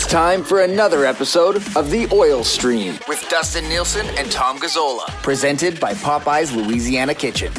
time for another episode of The Oil Stream with Dustin Nielsen and Tom Gazzola, presented by Popeye's Louisiana Kitchen.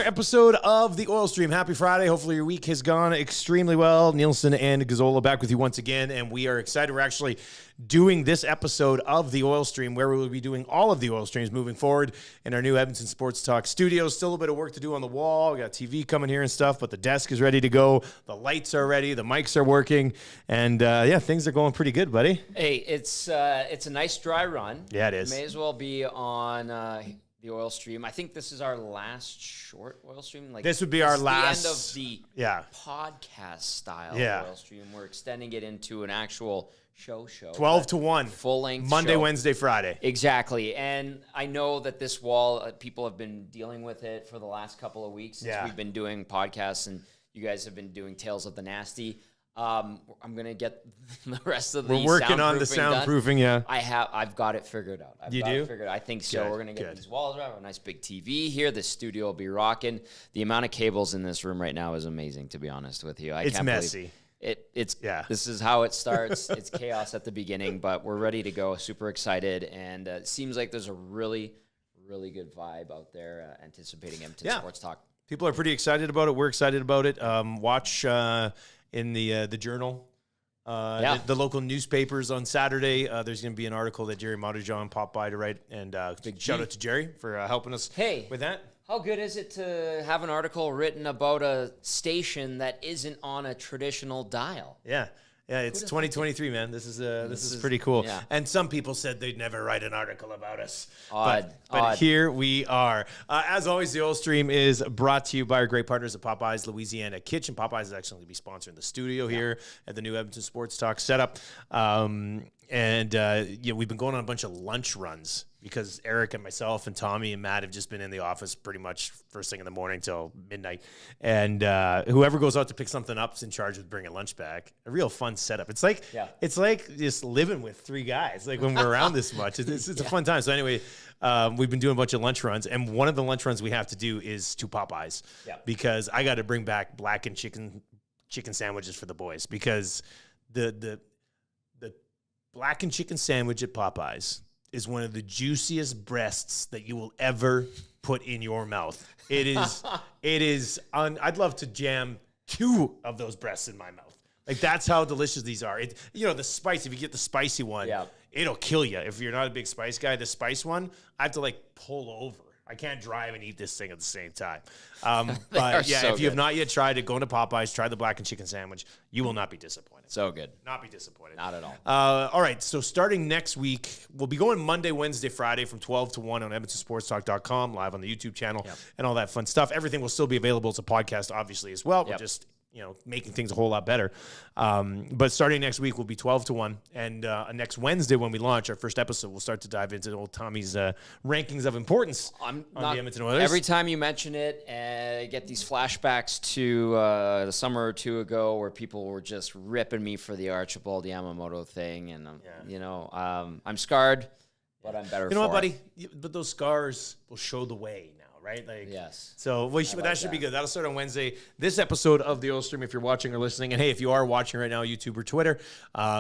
Episode of The Oil Stream. Happy Friday. Hopefully your week has gone extremely well. Nielsen and Gazzola back with you once again, and we are excited. We're actually doing this episode of The Oil Stream where we will be doing all of the oil streams moving forward in our new Edmonton Sports Talk studios. Still a bit of work to do on the wall. We got TV coming here and stuff, but the desk is ready to go. The lights are ready. The mics are working, and yeah, things are going pretty good, buddy. Hey, it's a nice dry run. Yeah, it is. May as well be on the oil stream. I think this is our last short oil stream. Like this would be our last the end of the podcast style oil stream. We're extending it into an actual show. 12 to 1. Full length Monday, show. Wednesday, Friday. Exactly. And I know that this wall, people have been dealing with it for the last couple of weeks since we've been doing podcasts, and you guys have been doing Tales of the Nasty. I'm gonna get the rest of the. We're working on the soundproofing. Done. I've got it figured out. You do? I think so. Good, We're gonna get these walls around. A nice big TV here. The studio will be rocking. The amount of cables in this room right now is amazing. To be honest with you, it's messy. It's This is how it starts. It's chaos at the beginning, but we're ready to go. Super excited, and it seems like there's a really, really good vibe out there. Anticipating Edmonton Sports Talk. People are pretty excited about it. We're excited about it. Watch. In the Journal, the local newspapers on Saturday. There's going to be an article that Jerry Montajon popped by to write, and big shout out to Jerry for helping us with that. How good is it to have an article written about a station that isn't on a traditional dial? Yeah, it's 2023, man. This is pretty cool. Yeah. And some people said they'd never write an article about us. Odd. But here we are. As always, the Oil Stream is brought to you by our great partners at Popeye's Louisiana Kitchen. Popeye's is actually going to be sponsoring the studio here at the new Edmonton Sports Talk setup. And we've been going on a bunch of lunch runs because Eric and myself and Tommy and Matt have just been in the office pretty much first thing in the morning till midnight. And whoever goes out to pick something up is in charge of bringing lunch back. A real fun setup. It's like just living with three guys. Like when we're around this much, it's a fun time. So anyway, we've been doing a bunch of lunch runs, and one of the lunch runs we have to do is to Popeyes because I got to bring back blackened chicken sandwiches for the boys because the blackened chicken sandwich at Popeyes is one of the juiciest breasts that you will ever put in your mouth. It is. I'd love to jam 2 of those breasts in my mouth. Like that's how delicious these are. The spice. If you get the spicy one, it'll kill you. If you're not a big spice guy, the spice one, I have to like pull over. I can't drive and eat this thing at the same time. But yeah, if you have not yet tried it, go into Popeyes, try the blackened chicken sandwich. You will not be disappointed. So good. Not be disappointed. Not at all. All right, so starting next week, we'll be going Monday, Wednesday, Friday from 12 to 1 on EdmontonSportsTalk.com, live on the YouTube channel, and all that fun stuff. Everything will still be available as a podcast, obviously, as well. We're just making things a whole lot better. But starting next week will be 12 to 1. And next Wednesday when we launch our first episode, we'll start to dive into old Tommy's rankings of importance on the Edmonton Oilers. Every time you mention it, I get these flashbacks to the summer or two ago where people were just ripping me for the Archibald Yamamoto thing. And, I'm scarred, but I'm better for it. You know what, buddy? But those scars will show the way now. Right? Yes. So that should be good. That'll start on Wednesday. This episode of the Oil Stream, if you're watching or listening, and hey, if you are watching right now, YouTube or Twitter,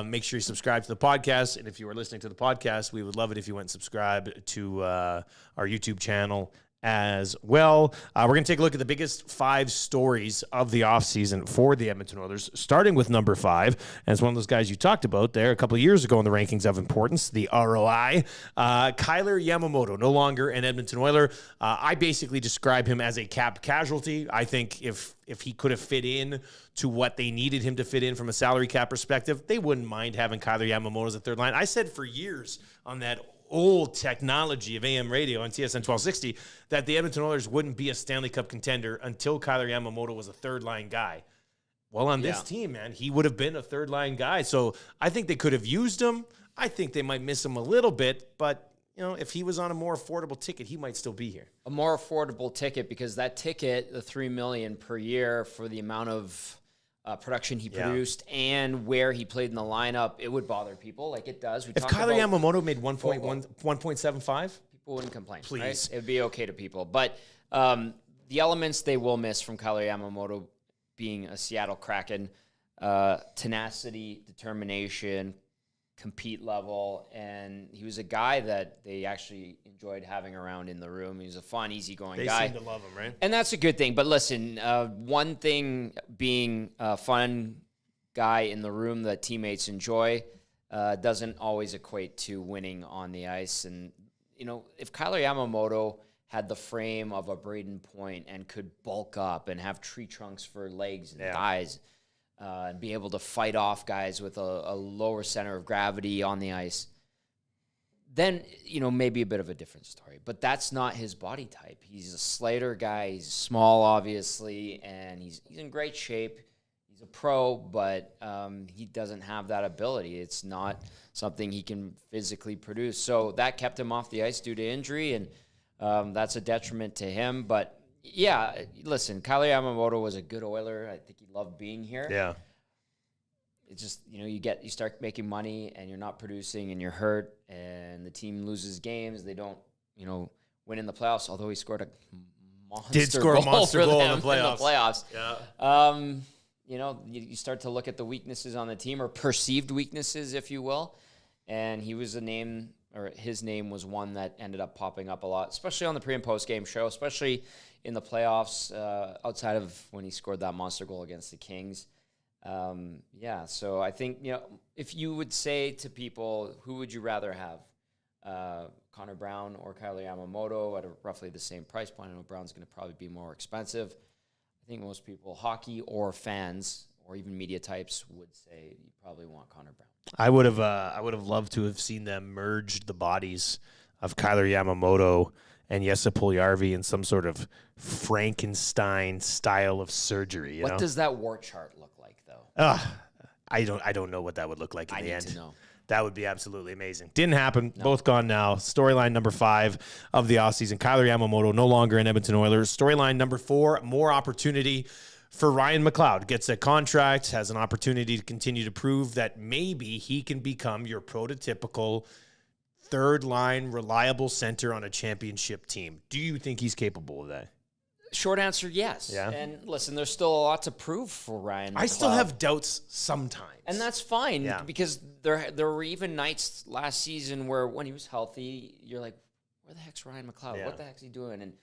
make sure you subscribe to the podcast. And if you are listening to the podcast, we would love it if you went and subscribe to our YouTube channel as well. We're going to take a look at the biggest 5 stories of the offseason for the Edmonton Oilers, starting with number 5. And it's one of those guys you talked about there a couple of years ago in the rankings of importance, the ROI. Kyler Yamamoto, no longer an Edmonton Oiler. I basically describe him as a cap casualty. I think if he could have fit in to what they needed him to fit in from a salary cap perspective, they wouldn't mind having Kyler Yamamoto as a third line. I said for years on that old technology of AM radio on TSN 1260 that the Edmonton Oilers wouldn't be a Stanley Cup contender until Kyler Yamamoto was a third-line guy. Well, on this team, man, he would have been a third-line guy. So I think they could have used him. I think they might miss him a little bit, but if he was on a more affordable ticket, he might still be here. A more affordable ticket because that ticket, the $3 million per year for the amount of production he produced and where he played in the lineup, it would bother people like it does. If Kyler Yamamoto made 1.75, people wouldn't complain. Please. Right? It would be okay to people. But the elements they will miss from Kyler Yamamoto being a Seattle Kraken, tenacity, determination, compete level, and he was a guy that they actually enjoyed having around in the room. He was a fun, easygoing guy. They seem to love him, right? And that's a good thing. But listen, one thing being a fun guy in the room that teammates enjoy doesn't always equate to winning on the ice. And, if Kyler Yamamoto had the frame of a Braden Point and could bulk up and have tree trunks for legs and thighs, and be able to fight off guys with a lower center of gravity on the ice, then, maybe a bit of a different story. But that's not his body type. He's a Slater guy. He's small, obviously, and he's in great shape. He's a pro, but he doesn't have that ability. It's not something he can physically produce. So that kept him off the ice due to injury, and that's a detriment to him. But yeah, listen, Kyler Yamamoto was a good Oiler. I think he loved being here. Yeah. It's just, you start making money and you're not producing and you're hurt and the team loses games. They don't, win in the playoffs, although he scored a monster goal in the playoffs. Yeah. You start to look at the weaknesses on the team, or perceived weaknesses, if you will. And he was his name was one that ended up popping up a lot, especially on the pre and post game show, especially in the playoffs, outside of when he scored that monster goal against the Kings. So I think, if you would say to people, who would you rather have, Connor Brown or Kyler Yamamoto at roughly the same price point? I know Brown's going to probably be more expensive. I think most people, hockey or fans or even media types, would say you probably want Connor Brown. I would have loved to have seen them merge the bodies of Kyler Yamamoto and Jesse Puljujärvi in some sort of Frankenstein style of surgery. What does that war chart look like, though? I don't know what that would look like in the end. I need to know. That would be absolutely amazing. Didn't happen. No. Both gone now. Storyline number 5 of the offseason. Kyler Yamamoto no longer in Edmonton Oilers. Storyline number 4, more opportunity for Ryan McLeod. Gets a contract, has an opportunity to continue to prove that maybe he can become your prototypical third-line reliable center on a championship team. Do you think he's capable of that? Short answer, yes. Yeah. And listen, there's still a lot to prove for Ryan McLeod. I still have doubts sometimes. And that's fine, because there were even nights last season where when he was healthy, you're like, where the heck's Ryan McLeod? Yeah. What the heck's he doing? And,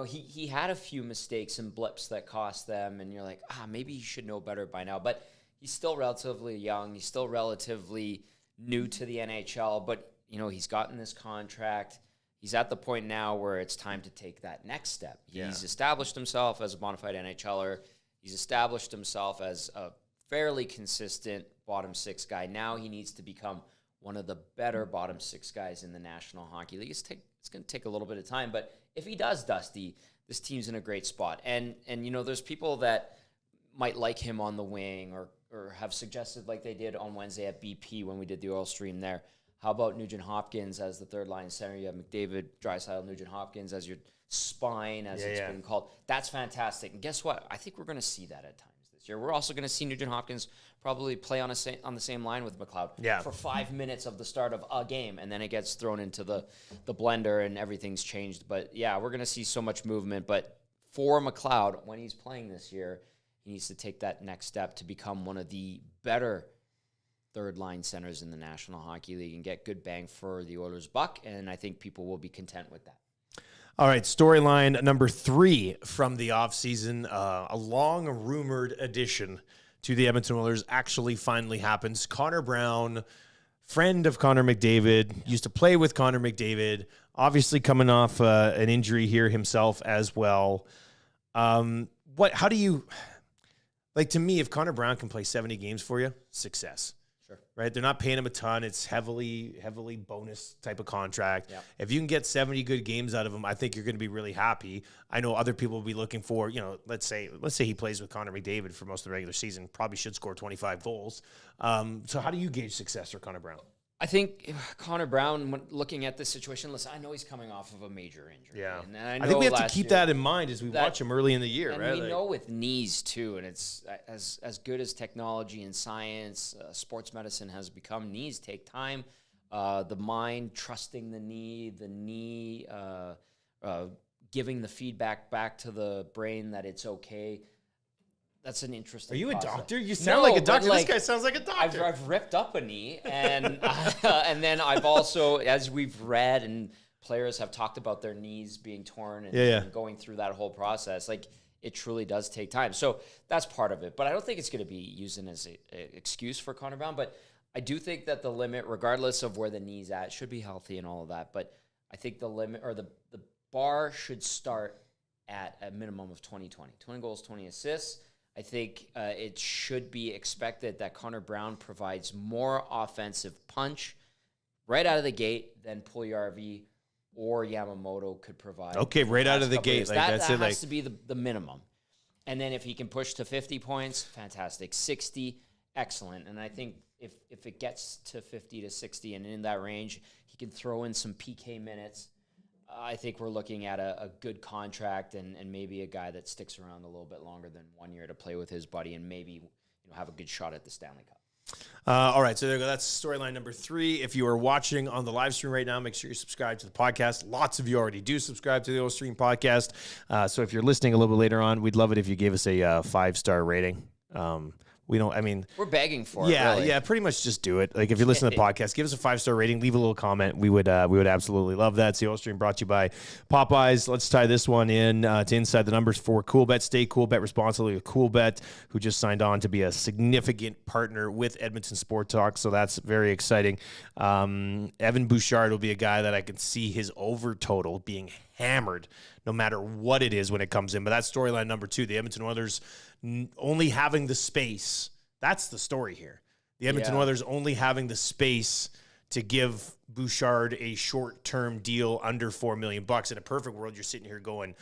he had a few mistakes and blips that cost them, and you're like, maybe he should know better by now. But he's still relatively young. He's still relatively new to the NHL, but, he's gotten this contract. He's at the point now where it's time to take that next step. He's established himself as a bona fide NHLer. He's established himself as a fairly consistent bottom 6 guy. Now he needs to become one of the better bottom 6 guys in the National Hockey League. It's going to take a little bit of time, but if he does, Dusty, this team's in a great spot. And there's people that might like him on the wing or have suggested, like they did on Wednesday at BP when we did the oil stream there. How about Nugent Hopkins as the third line center? You have McDavid, Draisaitl, Nugent Hopkins as your spine, as it's been called. That's fantastic. And guess what? I think we're going to see that at times this year. We're also going to see Nugent Hopkins probably play on the same line with McLeod for 5 minutes of the start of a game, and then it gets thrown into the blender and everything's changed. But yeah, we're going to see so much movement. But for McLeod, when he's playing this year, he needs to take that next step to become one of the better third-line centers in the National Hockey League and get good bang for the Oilers' buck, and I think people will be content with that. All right, storyline number 3 from the offseason, a long-rumored addition to the Edmonton Oilers actually finally happens. Connor Brown, friend of Connor McDavid, used to play with Connor McDavid, obviously coming off an injury here himself as well. How do you, to me, if Connor Brown can play 70 games for you, success. Right? They're not paying him a ton. It's heavily bonus type of contract. Yep. If you can get 70 good games out of him, I think you're going to be really happy. I know other people will be looking for, let's say he plays with Connor McDavid for most of the regular season, probably should score 25 goals. So how do you gauge success for Connor Brown? I think Connor Brown, when looking at this situation, listen, I know he's coming off of a major injury. Yeah. And I think we have to keep that in mind as we watch him early in the year, and right? we know with knees, too, and it's as good as technology and science, sports medicine has become, knees take time. The mind trusting the knee giving the feedback back to the brain that it's okay. That's an interesting Are you process. A doctor? You sound like a doctor. Like, this guy sounds like a doctor. I've ripped up a knee, and and then I've also, as we've read and players have talked about their knees being torn and going through that whole process, like it truly does take time. So that's part of it. But I don't think it's going to be used as an excuse for Connor Brown. But I do think that the limit, regardless of where the knee's at, should be healthy and all of that. But I think the limit or the bar should start at a minimum of 20 goals, 20 assists. I think it should be expected that Connor Brown provides more offensive punch right out of the gate than Puljujarvi or Yamamoto could provide. Okay, right out of the gate. Like that has to be the minimum. And then if he can push to 50 points, fantastic. 60, excellent. And I think if it gets to 50 to 60 and in that range, he can throw in some PK minutes. I think we're looking at a good contract and maybe a guy that sticks around a little bit longer than 1 year to play with his buddy and maybe have a good shot at the Stanley Cup. All right, so there you go. That's storyline number 3. If you are watching on the live stream right now, make sure you subscribe to the podcast. Lots of you already do subscribe to the Oil Stream podcast. So if you're listening a little bit later on, we'd love it if you gave us a 5-star rating. We're begging for it. Really. Yeah, pretty much just do it. Like if you listen to the podcast, give us a 5-star rating, leave a little comment. We would absolutely love that. It's the Oil Stream brought to you by Popeyes. Let's tie this one in to Inside the Numbers for Coolbet. Stay Coolbet responsibly with Coolbet, who just signed on to be a significant partner with Edmonton Sport Talk. So that's very exciting. Evan Bouchard will be a guy that I can see his over total being hammered no matter what it is when it comes in. But that's storyline number 2. The Edmonton Oilers only having the space. That's the story here. The Edmonton Oilers only having the space to give Bouchard a short-term deal under $4 million. In a perfect world, you're sitting here going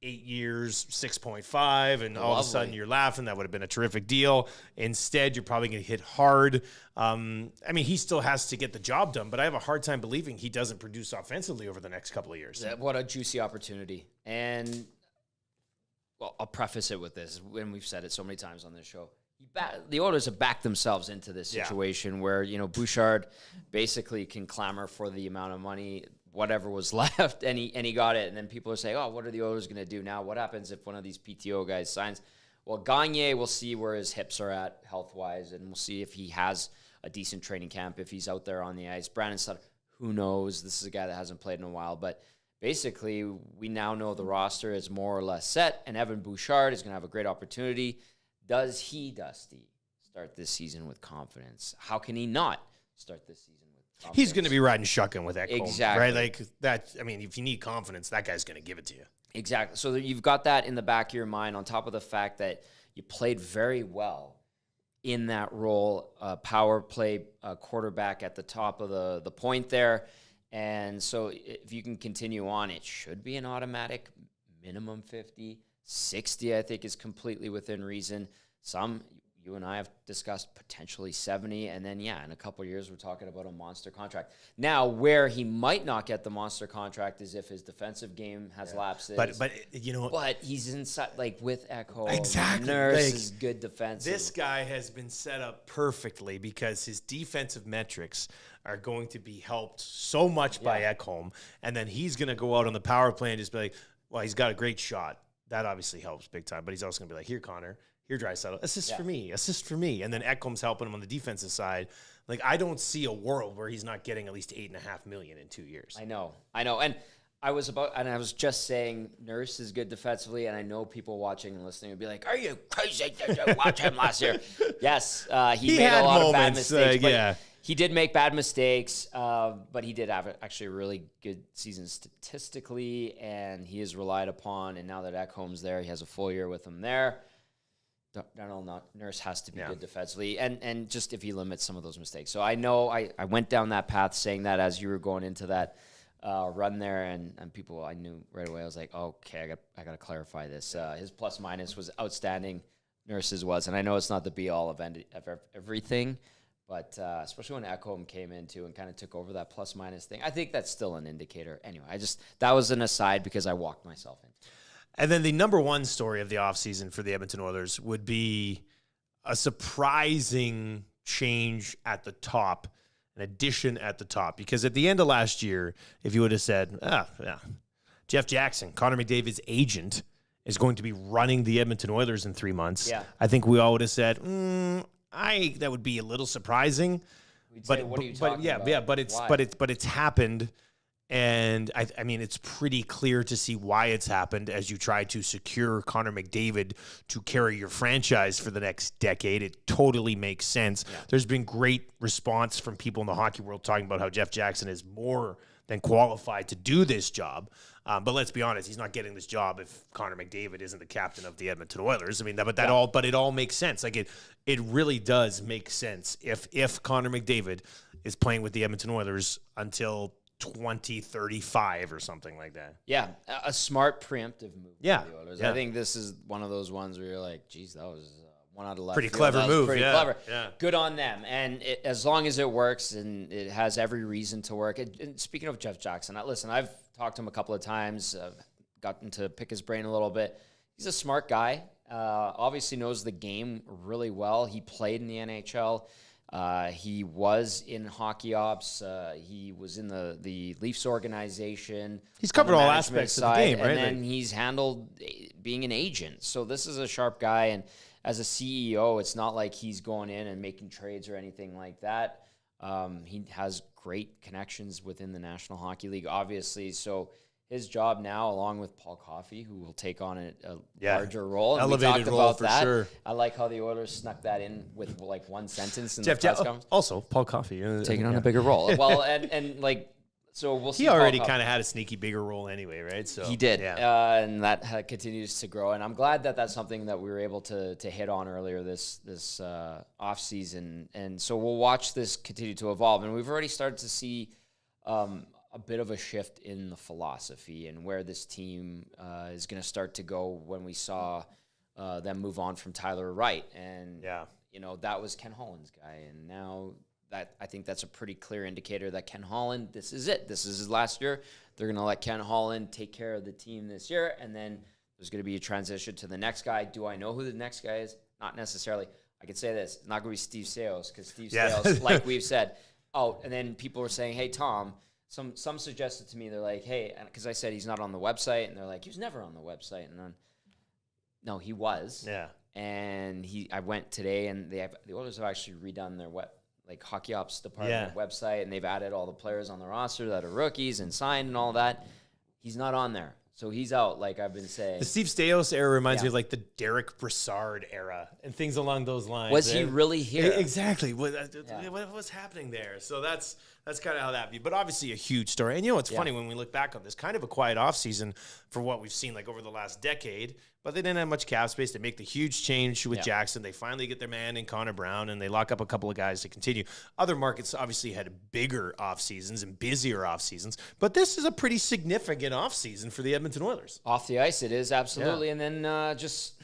8 years, 6.5, and all of a sudden you're laughing. That would have been a terrific deal. Instead, you're probably going to hit hard. He still has to get the job done, but I have a hard time believing he doesn't produce offensively over the next couple of years. What a juicy opportunity. And well, I'll preface it with this, and we've said it so many times on this show. The Oilers have backed themselves into this situation where, Bouchard basically can clamor for the amount of money, whatever was left, and he got it. And then people are saying, oh, what are the Oilers going to do now? What happens if one of these PTO guys signs? Well, Gagne, we'll see where his hips are at health-wise, and we'll see if he has a decent training camp, if he's out there on the ice. Brandon Sutter, who knows? This is a guy that hasn't played in a while, but basically, we now know the roster is more or less set, and Evan Bouchard is going to have a great opportunity. Does he, Dusty, start this season with confidence? How can he not start this season with confidence? He's going to be riding shotgun with Ekholm. Exactly. Right? Like that. If you need confidence, that guy's going to give it to you. Exactly. So you've got that in the back of your mind on top of the fact that you played very well in that role, power play quarterback at the top of the point there. And so if you can continue on, it should be an automatic minimum 50. 60, I think, is completely within reason. Some, you and I have discussed potentially 70. And then, in a couple of years, we're talking about a monster contract. Now, where he might not get the monster contract is if his defensive game has lapses. But he's inside, like with Ekholm. Exactly. Nurse is good defensive. This guy has been set up perfectly because his defensive metrics are going to be helped so much by Ekholm. And then he's going to go out on the power play and just be like, well, he's got a great shot. That obviously helps big time, but he's also going to be like, here, Connor, here, Draisaitl, assist for me. And then Ekholm's helping him on the defensive side. Like, I don't see a world where he's not getting at least $8.5 million in 2 years. I know. And I was just saying Nurse is good defensively, and I know people watching and listening would be like, are you crazy? Watch him last year. Yes, he made a lot of bad mistakes. But he did make bad mistakes, but he did have actually a really good season statistically, and he is relied upon. And now that Ekholm's there, he has a full year with him there. Nurse has to be good defensively, and just if he limits some of those mistakes. So I know I went down that path saying that as you were going into that run there, and people I knew right away. I was like, okay, I got to clarify this. His plus minus was outstanding. Nurse's was, and I know it's not the be all of everything. But especially when Ekholm came in too and kind of took over that plus minus thing, I think that's still an indicator. Anyway, that was an aside because I walked myself in. And then the number one story of the offseason for the Edmonton Oilers would be a surprising change at the top, an addition at the top. Because at the end of last year, if you would have said, Jeff Jackson, Connor McDavid's agent, is going to be running the Edmonton Oilers in 3 months. Yeah. I think we all would have said, that would be a little surprising. We'd say, what are you talking about? Yeah, but it's happened. And I mean, it's pretty clear to see why it's happened as you try to secure Connor McDavid to carry your franchise for the next decade. It totally makes sense. Yeah. There's been great response from people in the hockey world talking about how Jeff Jackson is more than qualified to do this job. But let's be honest, he's not getting this job if Connor McDavid isn't the captain of the Edmonton Oilers. I mean, but it all makes sense. Like it really does make sense if Connor McDavid is playing with the Edmonton Oilers until 2035 or something like that. Yeah, a smart preemptive move. Yeah, for the Oilers. yeah. I think this is one of those ones where you're like, geez, that was one out of left. Pretty field. clever move. Pretty yeah. clever. Yeah. Good on them. And as long as it works, and it has every reason to work. And speaking of Jeff Jackson, listen, I've talked to him a couple of times. Gotten to pick his brain a little bit. He's a smart guy. Obviously knows the game really well. He played in the NHL. He was in hockey ops. He was in the Leafs organization. He's covered all aspects of the game, right? And then he's handled being an agent. So this is a sharp guy. And as a CEO, it's not like he's going in and making trades or anything like that. He has great connections within the National Hockey League, obviously. So his job now, along with Paul Coffey, who will take on a larger role. And elevated role for sure. I like how the Oilers snuck that in with like one sentence in the press conference. Also, Paul Coffey. Taking on a bigger role. Well, and like, so we'll see. He already kind of had a sneaky bigger role anyway, right? So he did. Yeah. And that continues to grow. And I'm glad that that's something that we were able to hit on earlier this off season. And so we'll watch this continue to evolve. And we've already started to see a bit of a shift in the philosophy and where this team is going to start to go when we saw them move on from Tyler Wright. And, that was Ken Holland's guy. And now I think that's a pretty clear indicator that Ken Holland, this is it. This is his last year. They're going to let Ken Holland take care of the team this year. And then there's going to be a transition to the next guy. Do I know who the next guy is? Not necessarily. I could say this. It's not going to be Steve Sales because Steve Sales, like we've said, and then people were saying, hey, Tom, Some suggested to me, they're like, hey, because I said he's not on the website, and they're like, he was never on the website. And then, no, he was. Yeah. And I went today, and the Oilers have actually redone their hockey ops department website, and they've added all the players on the roster that are rookies and signed and all that. He's not on there. So he's out, like I've been saying. The Steve Stais era reminds me of like the Derek Brassard era and things along those lines. Was he really here? Exactly. What was happening there? So that's kind of how that be. But obviously a huge story. And it's funny when we look back on this, kind of a quiet offseason for what we've seen like over the last decade. But they didn't have much cap space. They make the huge change with Jackson. They finally get their man in Connor Brown, and they lock up a couple of guys to continue. Other markets obviously had bigger off seasons and busier off seasons. But this is a pretty significant off season for the Edmonton Oilers. Off the ice, it is, absolutely. Yeah. And then just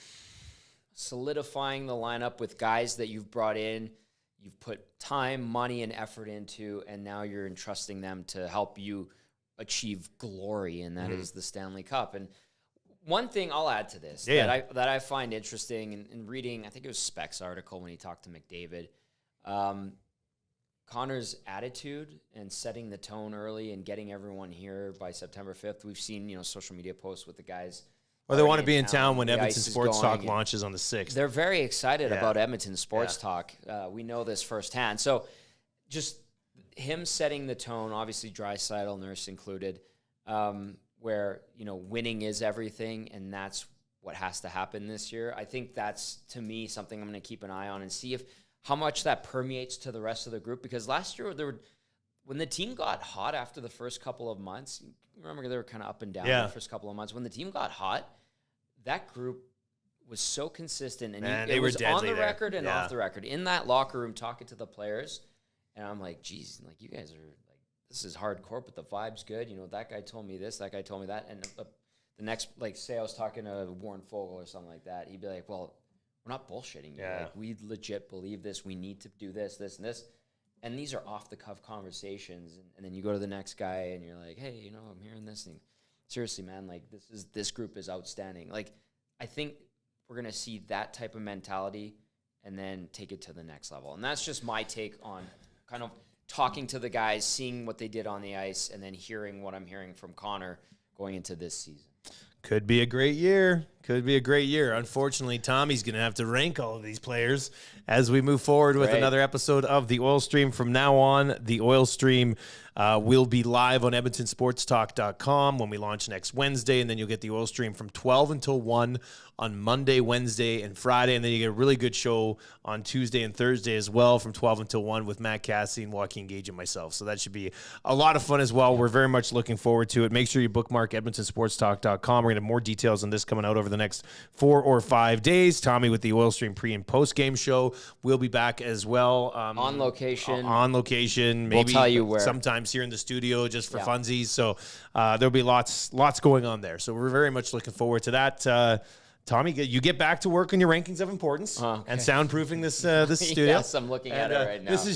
solidifying the lineup with guys that you've brought in, you've put time, money, and effort into, and now you're entrusting them to help you achieve glory, and that is the Stanley Cup. And one thing I'll add to this that I find interesting in reading, I think it was Speck's article when he talked to McDavid, Connor's attitude and setting the tone early and getting everyone here by September 5th. We've seen, social media posts with the guys. Well, they want to be in town when Edmonton Sports Talk launches on the 6th. They're very excited about Edmonton Sports Talk. We know this firsthand. So just him setting the tone, obviously Draisaitl, Nurse included, where, winning is everything, and that's what has to happen this year. I think that's, to me, something I'm going to keep an eye on and see how much that permeates to the rest of the group. Because last year, when the team got hot after the first couple of months, remember they were kind of up and down the first couple of months. When the team got hot, that group was so consistent, and they was were on the there. record and off the record. In that locker room, talking to the players, and I'm like, geez, like you guys are like, this is hardcore, but the vibe's good. That guy told me this, that guy told me that, and the next, like, say I was talking to Warren Fogle or something like that, he'd be like, well, we're not bullshitting you. Like, we legit believe this. We need to do this, this, and this. And these are off-the-cuff conversations. And then you go to the next guy, and you're like, hey, I'm hearing this thing. Seriously, man, like, this group is outstanding. Like, I think we're going to see that type of mentality and then take it to the next level. And that's just my take on kind of talking to the guys, seeing what they did on the ice, and then hearing what I'm hearing from Connor going into this season. Could be a great year. Could be a great year. Unfortunately, Tommy's going to have to rank all of these players as we move forward with another episode of the Oil Stream. From now on, the Oil Stream will be live on EdmontonSportsTalk.com when we launch next Wednesday, and then you'll get the Oil Stream from 12 until 1 on Monday, Wednesday, and Friday, and then you get a really good show on Tuesday and Thursday as well from 12 until 1 with Matt Cassidy and Joaquin Gage and myself. So that should be a lot of fun as well. We're very much looking forward to it. Make sure you bookmark EdmontonSportsTalk.com. We're going to have more details on this coming out over the next 4 or 5 days. Tommy with the Oil Stream pre- and post-game show. We'll be back as well. On location. On location. Maybe we'll tell you where. Sometimes here in the studio just for funsies. So there'll be lots going on there. So we're very much looking forward to that. Tommy, you get back to work on your rankings of importance and soundproofing this studio. Yes, I'm looking at it right now. This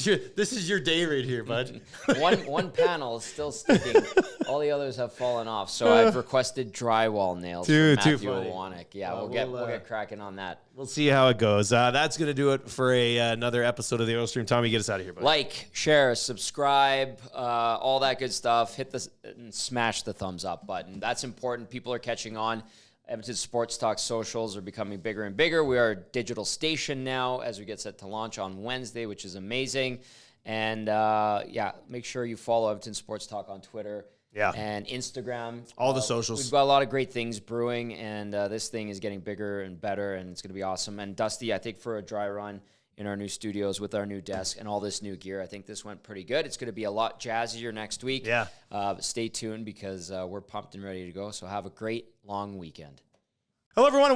is your day right here, bud. one panel is still sticking. All the others have fallen off. So I've requested drywall nails from Matthew Iwanek. Yeah, we'll get cracking on that. We'll see how it goes. That's going to do it for another episode of the Oil Stream. Tommy, get us out of here, bud. Like, share, subscribe, all that good stuff. Hit and smash the thumbs up button. That's important. People are catching on. Edmonton Sports Talk socials are becoming bigger and bigger. We are a digital station now as we get set to launch on Wednesday, which is amazing. And make sure you follow Edmonton Sports Talk on Twitter and Instagram. All the socials. We've got a lot of great things brewing, and this thing is getting bigger and better, and it's going to be awesome. And Dusty, I think for a dry run in our new studios with our new desk and all this new gear, I think this went pretty good. It's going to be a lot jazzier next week. Yeah. Stay tuned because we're pumped and ready to go. So have a great long weekend. Hello, everyone.